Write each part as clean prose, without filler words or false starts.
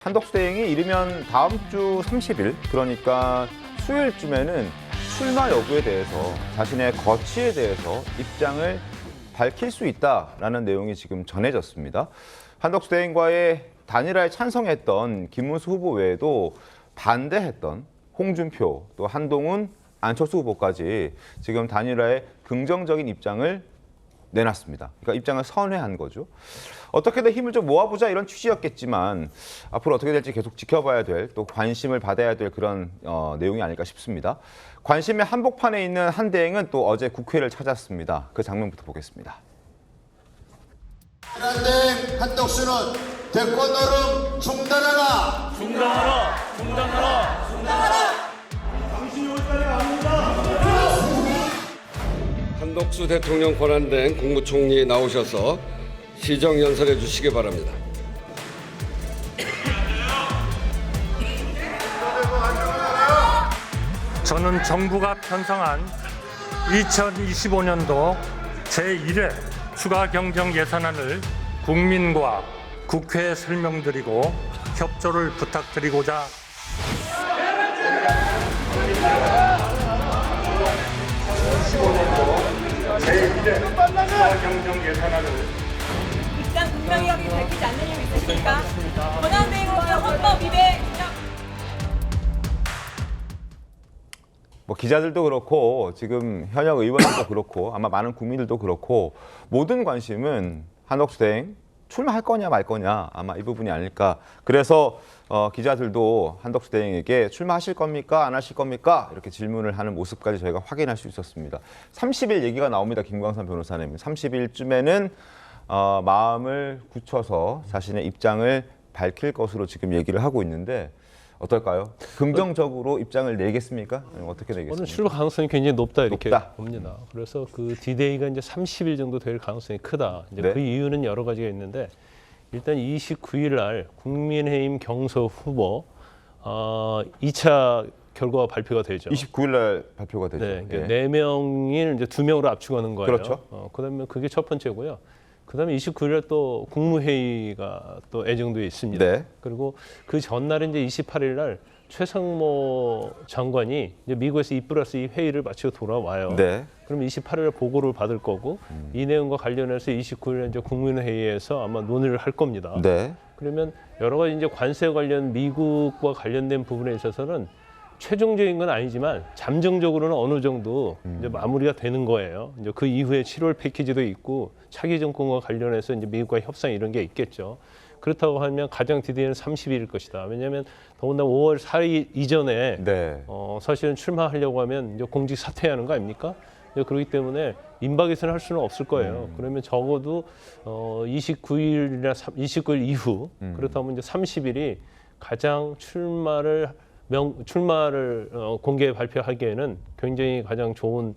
한덕수 대행이 이르면 다음 주 30일, 그러니까 수요일쯤에는 출마 여부에 대해서 자신의 거취에 대해서 입장을 밝힐 수 있다라는 내용이 지금 전해졌습니다. 한덕수 대행과의 단일화에 찬성했던 김문수 후보 외에도 반대했던 홍준표, 또 한동훈, 안철수 후보까지 지금 단일화에 긍정적인 입장을 내놨습니다. 그러니까 입장을 선회한 거죠. 어떻게든 힘을 좀 모아보자 이런 취지였겠지만 앞으로 어떻게 될지 계속 지켜봐야 될, 또 관심을 받아야 될 그런 내용이 아닐까 싶습니다. 관심의 한복판에 있는 한 대행은 또 어제 국회를 찾았습니다. 그 장면부터 보겠습니다. 한대행 한덕수는 대권 노름 중단하라! 중단하라! 중단하라! 중단하라! 당신이 올 때가 아닙니다! 한덕수 대통령 권한대행 국무총리 나오셔서 시정연설해 주시기 바랍니다. 저는 정부가 편성한 2025년도 제1회 추가 경정 예산안을 국민과 국회에 설명드리고 협조를 부탁드리고자 제1회 추가 경정 예산안을 입장 분명히 여기 밝히지 않는 이유 있으십니까? 권한대행으로서 헌법 위배 뭐 기자들도 그렇고 지금 현역 의원들도 그렇고 아마 많은 국민들도 그렇고 모든 관심은 한덕수 대행 출마할 거냐 말 거냐 아마 이 부분이 아닐까. 그래서 기자들도 한덕수 대행에게 출마하실 겁니까? 안 하실 겁니까? 이렇게 질문을 하는 모습까지 저희가 확인할 수 있었습니다. 30일 얘기가 나옵니다. 김광삼 변호사님. 30일쯤에는 마음을 굳혀서 자신의 입장을 밝힐 것으로 지금 얘기를 하고 있는데 어떨까요? 긍정적으로 입장을 내겠습니까? 어떻게 내겠습니까? 오늘 출마 가능성이 굉장히 높다 이렇게 높다. 봅니다. 그래서 그 D-Day가 이제 30일 정도 될 가능성이 크다. 이제 네. 그 이유는 여러 가지가 있는데 일단 29일 날 국민의힘 경서 후보 2차 결과가 발표가 되죠. 29일 날 발표가 되죠. 네, 예. 4명을 이제 2명으로 압축하는 거예요. 그렇죠. 그다음에 그게 첫 번째고요. 그다음에 29일 날 또 국무회의가 또 예정돼 있습니다. 네. 그리고 그 전날은 이제 28일 날 최상모 장관이 이제 미국에서 2+2 회의를 마치고 돌아와요. 네. 그럼 28일에 보고를 받을 거고 이 내용과 관련해서 29일에 이제 국민회의에서 아마 논의를 할 겁니다. 네. 그러면 여러 가지 이제 관세 관련 미국과 관련된 부분에 있어서는 최종적인 건 아니지만 잠정적으로는 어느 정도 이제 마무리가 되는 거예요. 이제 그 이후에 7월 패키지도 있고 차기 정권과 관련해서 이제 미국과 협상 이런 게 있겠죠. 그렇다고 하면 가장 디데이는 30일일 것이다. 왜냐하면 더군다나 5월 4일 이전에 네. 사실은 출마하려고 하면 이제 공직 사퇴하는 거 아닙니까? 그렇기 때문에 임박에서는 할 수는 없을 거예요. 그러면 적어도 29일이나 29일 이후 그렇다면 이제 30일이 가장 출마를 공개 발표하기에는 굉장히 가장 좋은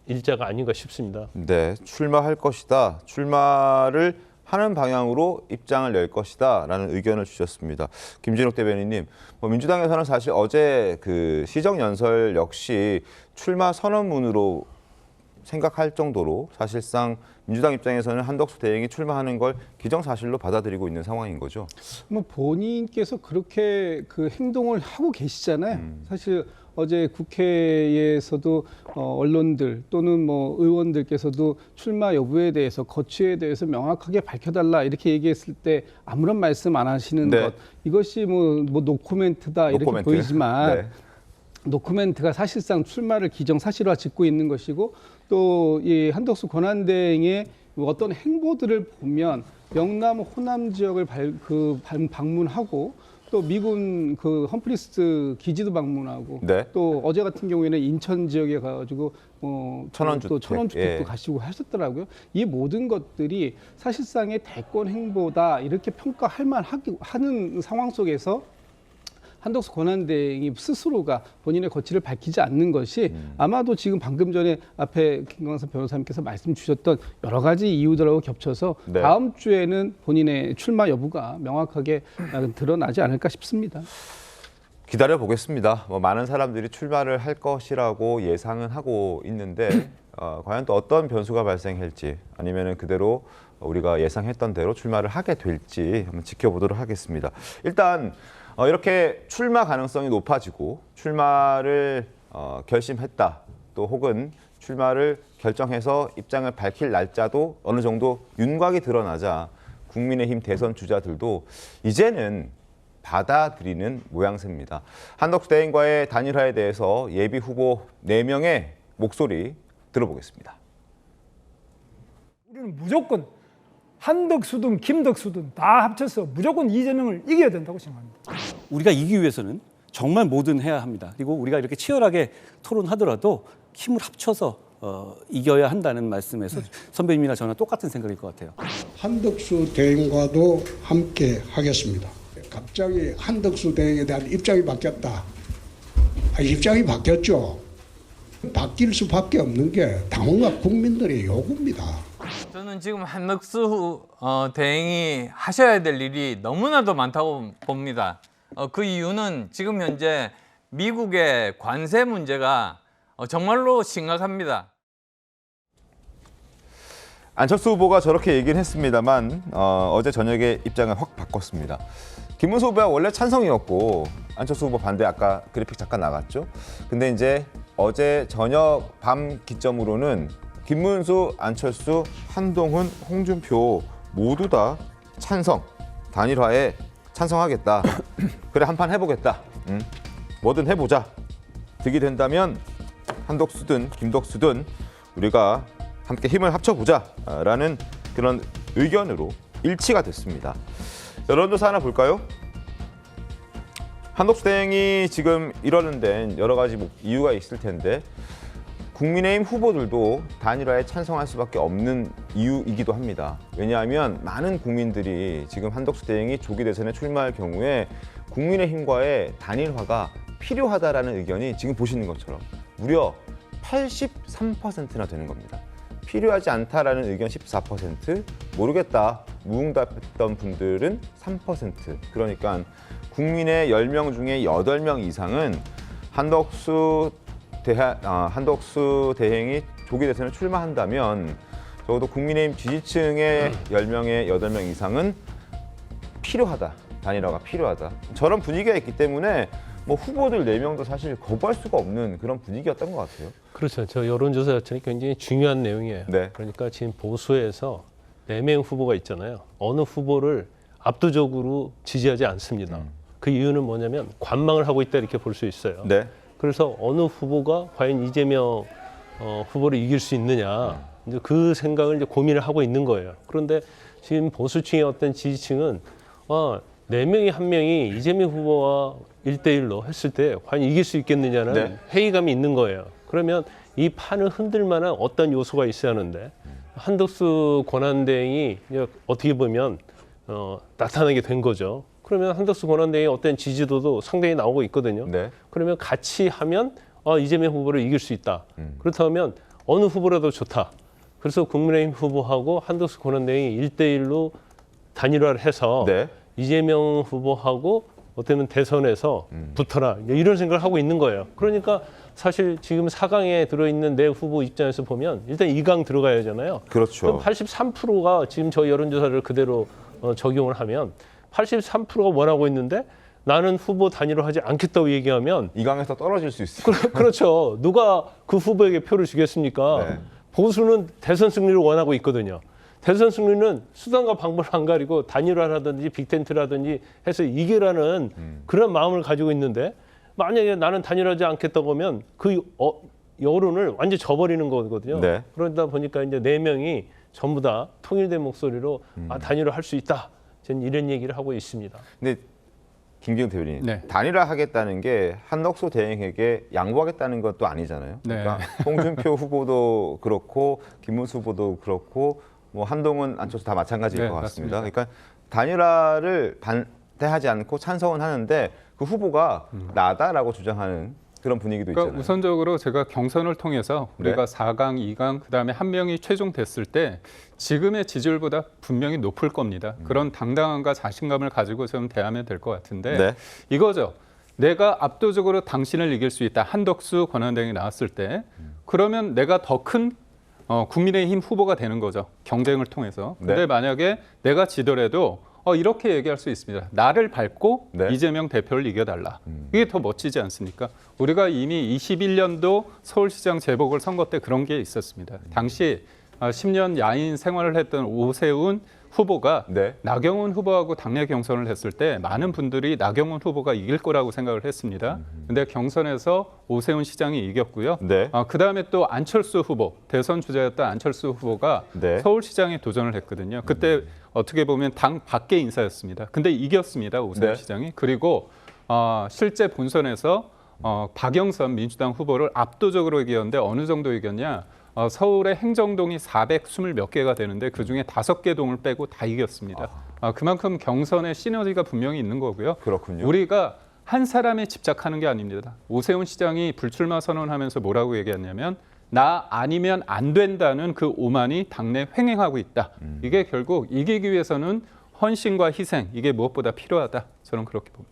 일자가 아닌가 싶습니다. 네, 출마할 것이다. 출마를 하는 방향으로 입장을 낼 것이다라는 의견을 주셨습니다. 김진욱 대변인님, 민주당에서는 사실 어제 그 시정연설 역시 출마 선언문으로 생각할 정도로 사실상 민주당 입장에서는 한덕수 대행이 출마하는 걸 기정사실로 받아들이고 있는 상황인 거죠. 뭐 본인께서 그렇게 그 행동을 하고 계시잖아요. 사실 어제 국회에서도 언론들 또는 뭐 의원들께서도 출마 여부에 대해서 거취에 대해서 명확하게 밝혀달라 이렇게 얘기했을 때 아무런 말씀 안 하시는 네. 것 이것이 뭐 노코멘트다 이렇게 노코멘트. 보이지만 네. 노코멘트가 사실상 출마를 기정사실화 짓고 있는 것이고 또 이 한덕수 권한대행의 어떤 행보들을 보면 영남 호남 지역을 방문하고 또 미군 그 험프리스 기지도 방문하고 네. 또 어제 같은 경우에는 인천 지역에 가가지고 천원주택. 또 천원주택도 예. 가시고 하셨더라고요. 이 모든 것들이 사실상의 대권 행보다 이렇게 평가할 만하는 상황 속에서 한덕수 권한대행이 스스로가 본인의 거취를 밝히지 않는 것이 아마도 지금 방금 전에 앞에 김광삼 변호사님께서 말씀 주셨던 여러 가지 이유들하고 겹쳐서 네. 다음 주에는 본인의 출마 여부가 명확하게 드러나지 않을까 싶습니다. 기다려 보겠습니다. 많은 사람들이 출마를 할 것이라고 예상은 하고 있는데 과연 또 어떤 변수가 발생할지 아니면은 그대로 우리가 예상했던 대로 출마를 하게 될지 한번 지켜보도록 하겠습니다. 일단 이렇게 출마 가능성이 높아지고 출마를 결심했다, 또 혹은 출마를 결정해서 입장을 밝힐 날짜도 어느 정도 윤곽이 드러나자 국민의힘 대선 주자들도 이제는 받아들이는 모양새입니다. 한덕수 대행과의 단일화에 대해서 예비 후보 4명의 목소리 들어보겠습니다. 우리는 무조건 한덕수든 김덕수든 다 합쳐서 무조건 이재명을 이겨야 된다고 생각합니다. 우리가 이기기 위해서는 정말 뭐든 해야 합니다. 그리고 우리가 이렇게 치열하게 토론하더라도 힘을 합쳐서 이겨야 한다는 말씀에서 선배님이나 저나 똑같은 생각일 것 같아요. 한덕수 대행과도 함께 하겠습니다. 갑자기 한덕수 대행에 대한 입장이 바뀌었다. 입장이 바뀌었죠. 바뀔 수밖에 없는 게 당원과 국민들의 요구입니다. 저는 지금 한덕수 대행이 하셔야 될 일이 너무나도 많다고 봅니다. 그 이유는 지금 현재 미국의 관세 문제가 정말로 심각합니다. 안철수 후보가 저렇게 얘기는 했습니다만 어제 저녁에 입장을 확 바꿨습니다. 김문수 후보가 원래 찬성이었고 안철수 후보 반대, 아까 그래픽 잠깐 나갔죠. 근데 이제 어제 저녁 밤 기점으로는 김문수, 안철수, 한동훈, 홍준표 모두 다 찬성, 단일화에 찬성하겠다. 그래, 한판 해보겠다. 뭐든 해보자. 득이 된다면 한덕수든 김덕수든 우리가 함께 힘을 합쳐보자라는 그런 의견으로 일치가 됐습니다. 여론조사 하나 볼까요? 한덕수 대행이 지금 이러는 데는 여러 가지 이유가 있을 텐데 국민의힘 후보들도 단일화에 찬성할 수밖에 없는 이유이기도 합니다. 왜냐하면 많은 국민들이 지금 한덕수 대행이 조기 대선에 출마할 경우에 국민의힘과의 단일화가 필요하다라는 의견이 지금 보시는 것처럼 무려 83%나 되는 겁니다. 필요하지 않다라는 의견 14%, 모르겠다, 무응답했던 분들은 3%. 그러니까 국민의 10명 중에 8명 이상은 한덕수 대행이 조기 대선에 출마한다면 적어도 국민의힘 지지층의 10명의 8명 이상은 필요하다, 단일화가 필요하다. 저런 분위기가 있기 때문에 뭐 후보들 4명도 사실 거부할 수가 없는 그런 분위기였던 것 같아요. 그렇죠. 저 여론조사 자체는 굉장히 중요한 내용이에요. 네. 그러니까 지금 보수에서 4명 후보가 있잖아요. 어느 후보를 압도적으로 지지하지 않습니다. 그 이유는 뭐냐면 관망을 하고 있다 이렇게 볼 수 있어요. 네. 그래서 어느 후보가 과연 이재명 후보를 이길 수 있느냐, 이제 그 생각을 이제 고민을 하고 있는 거예요. 그런데 지금 보수층의 어떤 지지층은 4명이 1명이 이재명 후보와 1대1로 했을 때 과연 이길 수 있겠느냐는 네. 회의감이 있는 거예요. 그러면 이 판을 흔들 만한 어떤 요소가 있어야 하는데 한덕수 권한대행이 이제 어떻게 보면 나타나게 된 거죠. 그러면 한덕수 권한대행의 어떤 지지도도 상당히 나오고 있거든요. 네. 그러면 같이 하면 이재명 후보를 이길 수 있다. 그렇다면 어느 후보라도 좋다. 그래서 국민의힘 후보하고 한덕수 권한대행이 1대1로 단일화를 해서 네. 이재명 후보하고 어쩌면 대선에서 붙어라, 이런 생각을 하고 있는 거예요. 그러니까 사실 지금 4강에 들어있는 내 후보 입장에서 보면 일단 2강 들어가야 하잖아요. 그렇죠. 그럼 83%가 지금 저희 여론조사를 그대로 적용을 하면 83%가 원하고 있는데 나는 후보 단일화 하지 않겠다고 얘기하면 2강에서 떨어질 수 있어요. 그렇죠. 누가 그 후보에게 표를 주겠습니까? 네. 보수는 대선 승리를 원하고 있거든요. 대선 승리는 수단과 방법을 안 가리고 단일화라든지 빅텐트라든지 해서 이기라는 그런 마음을 가지고 있는데 만약에 나는 단일화하지 않겠다고 하면 그 여론을 완전히 져버리는 거거든요. 네. 그러다 보니까 이제 4명이 전부 다 통일된 목소리로 단일화 할 수 있다. 저는 이런 얘기를 하고 있습니다. 근데 김기훈 대변인, 네. 단일화 하겠다는 게 한덕수 대행에게 양보하겠다는 것도 아니잖아요. 네. 그러니까 홍준표 후보도 그렇고 김문수 후보도 그렇고 뭐 한동훈, 안철수 다 마찬가지일 네, 것 같습니다. 맞습니다. 그러니까 단일화를 반대하지 않고 찬성은 하는데 그 후보가 나다라고 주장하는 그런 분위기도 그러니까 있잖아요. 우선적으로 제가 경선을 통해서 우리가 네. 4강, 2강, 그다음에 한 명이 최종됐을 때 지금의 지지율보다 분명히 높을 겁니다. 그런 당당함과 자신감을 가지고 좀 대하면 될 것 같은데 네. 이거죠. 내가 압도적으로 당신을 이길 수 있다. 한덕수 권한대행이 나왔을 때 그러면 내가 더 큰 국민의힘 후보가 되는 거죠. 경쟁을 통해서. 근데 네. 만약에 내가 지더라도 이렇게 얘기할 수 있습니다. 나를 밟고 네. 이재명 대표를 이겨달라. 이게 더 멋지지 않습니까? 우리가 이미 21년도 서울시장 재보궐 선거 때 그런 게 있었습니다. 당시 10년 야인 생활을 했던 오세훈 후보가 네. 나경원 후보하고 당내 경선을 했을 때 많은 분들이 나경원 후보가 이길 거라고 생각을 했습니다. 근데 경선에서 오세훈 시장이 이겼고요. 네. 그다음에 또 안철수 후보, 대선 주자였던 안철수 후보가 네. 서울시장에 도전을 했거든요. 그때 어떻게 보면 당 밖의 인사였습니다. 근데 이겼습니다, 오세훈 네. 시장이. 그리고 실제 본선에서 박영선 민주당 후보를 압도적으로 이겼는데 어느 정도 이겼냐? 서울의 행정동이 420 몇 개가 되는데 그중에 5개 동을 빼고 다 이겼습니다. 그만큼 경선에 시너지가 분명히 있는 거고요. 그렇군요. 우리가 한 사람에 집착하는 게 아닙니다. 오세훈 시장이 불출마 선언하면서 뭐라고 얘기했냐면 나 아니면 안 된다는 그 오만이 당내 횡행하고 있다. 이게 결국 이기기 위해서는 헌신과 희생, 이게 무엇보다 필요하다. 저는 그렇게 봅니다.